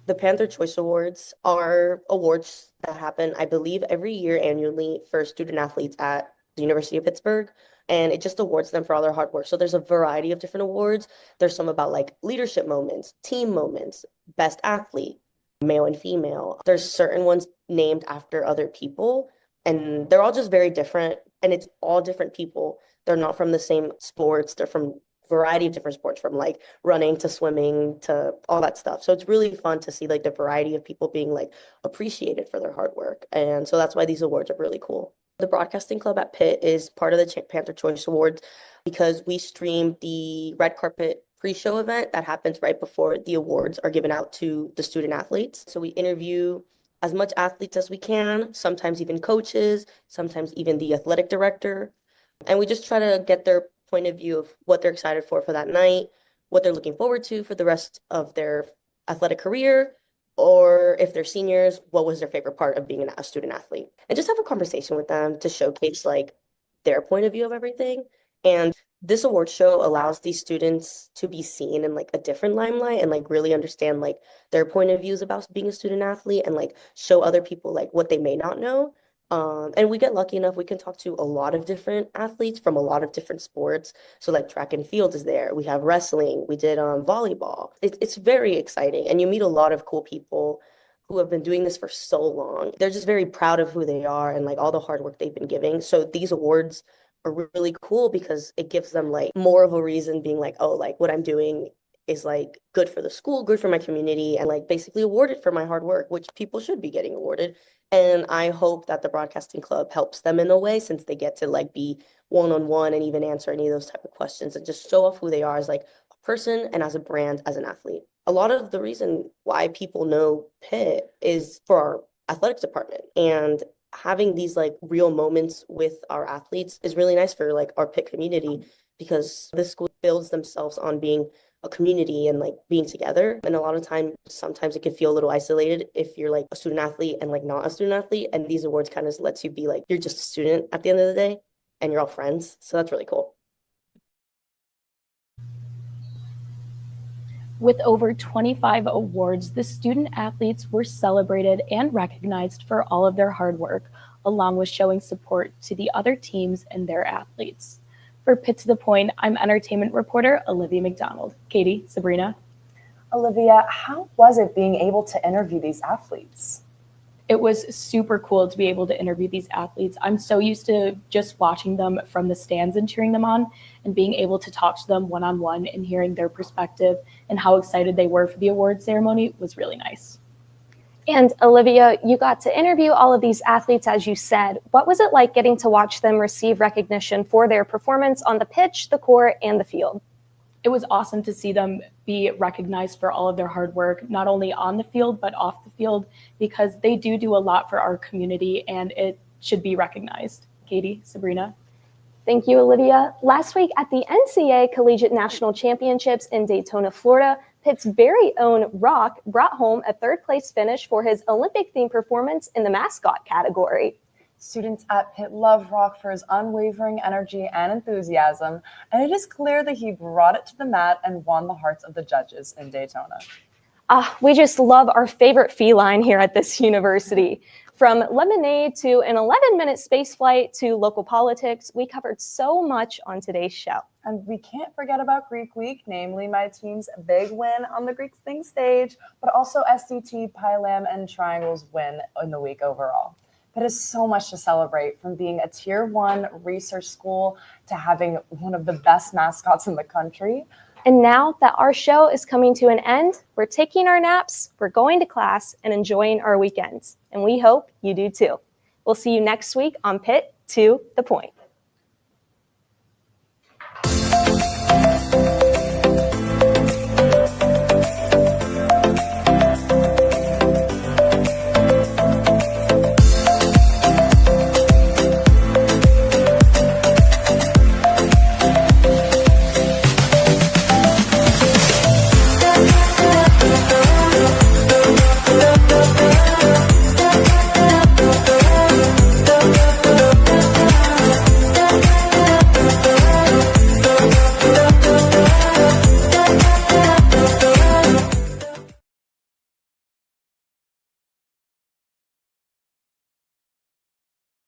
The Panther Choice Awards are awards that happen, I believe, every year annually for student athletes at the University of Pittsburgh, and it just awards them for all their hard work. So there's a variety of different awards. There's some about like leadership moments, team moments, best athlete, male and female. There's certain ones named after other people, and they're all just very different, and it's all different people. They're not from the same sports. They're from a variety of different sports, from like running to swimming to all that stuff. So it's really fun to see like the variety of people being like appreciated for their hard work. And so that's why these awards are really cool. The Broadcasting Club at Pitt is part of the Panther Choice Awards because we stream the red carpet pre-show event that happens right before the awards are given out to the student athletes. So we interview as much athletes as we can, sometimes even coaches, sometimes even the athletic director. And we just try to get their point of view of what they're excited for that night, what they're looking forward to for the rest of their athletic career, or if they're seniors, what was their favorite part of being a student athlete? And just have a conversation with them to showcase like their point of view of everything. And this award show allows these students to be seen in like a different limelight and like really understand like their point of views about being a student athlete and like show other people like what they may not know. And we get lucky enough, we can talk to a lot of different athletes from a lot of different sports. So like track and field is there. We have wrestling. We did volleyball. It's very exciting. And you meet a lot of cool people who have been doing this for so long. They're just very proud of who they are and like all the hard work they've been giving. So these awards are really cool because it gives them like more of a reason being like, oh, like what I'm doing is like good for the school, good for my community, and like basically awarded for my hard work, which people should be getting awarded. And I hope that the Broadcasting Club helps them in a way since they get to like be one-on-one and even answer any of those type of questions and just show off who they are as like a person and as a brand, as an athlete. A lot of the reason why people know Pitt is for our athletics department, and having these like real moments with our athletes is really nice for like our Pitt community because this school builds themselves on being a community and like being together. And a lot of time, sometimes it can feel a little isolated if you're like a student athlete and like not a student athlete. And these awards kind of lets you be like, you're just a student at the end of the day and you're all friends. So that's really cool. With over 25 awards, the student athletes were celebrated and recognized for all of their hard work, along with showing support to the other teams and their athletes. For Pitt to the Point, I'm entertainment reporter Olivia McDonald. Katie, Sabrina. Olivia, how was it being able to interview these athletes? It was super cool to be able to interview these athletes. I'm so used to just watching them from the stands and cheering them on, and being able to talk to them one-on-one and hearing their perspective and how excited they were for the awards ceremony was really nice. And Olivia, you got to interview all of these athletes, as you said. What was it like getting to watch them receive recognition for their performance on the pitch, the court, and the field? It was awesome to see them be recognized for all of their hard work, not only on the field, but off the field, because they do a lot for our community and it should be recognized. Katie, Sabrina. Thank you, Olivia. Last week at the NCAA Collegiate National Championships in Daytona, Florida, Pitt's very own Rock brought home a third-place finish for his Olympic-themed performance in the mascot category. Students at Pitt love Rock for his unwavering energy and enthusiasm, and it is clear that he brought it to the mat and won the hearts of the judges in Daytona. We just love our favorite feline here at this university. From lemonade to an 11-minute space flight to local politics, we covered so much on today's show. And we can't forget about Greek Week, namely my team's big win on the Greek Sing stage, but also SCT, Pylam, and Triangle's win in the week overall. But it's so much to celebrate, from being a Tier 1 research school to having one of the best mascots in the country. And now that our show is coming to an end, we're taking our naps, we're going to class, and enjoying our weekends. And we hope you do too. We'll see you next week on Pitt to the Point.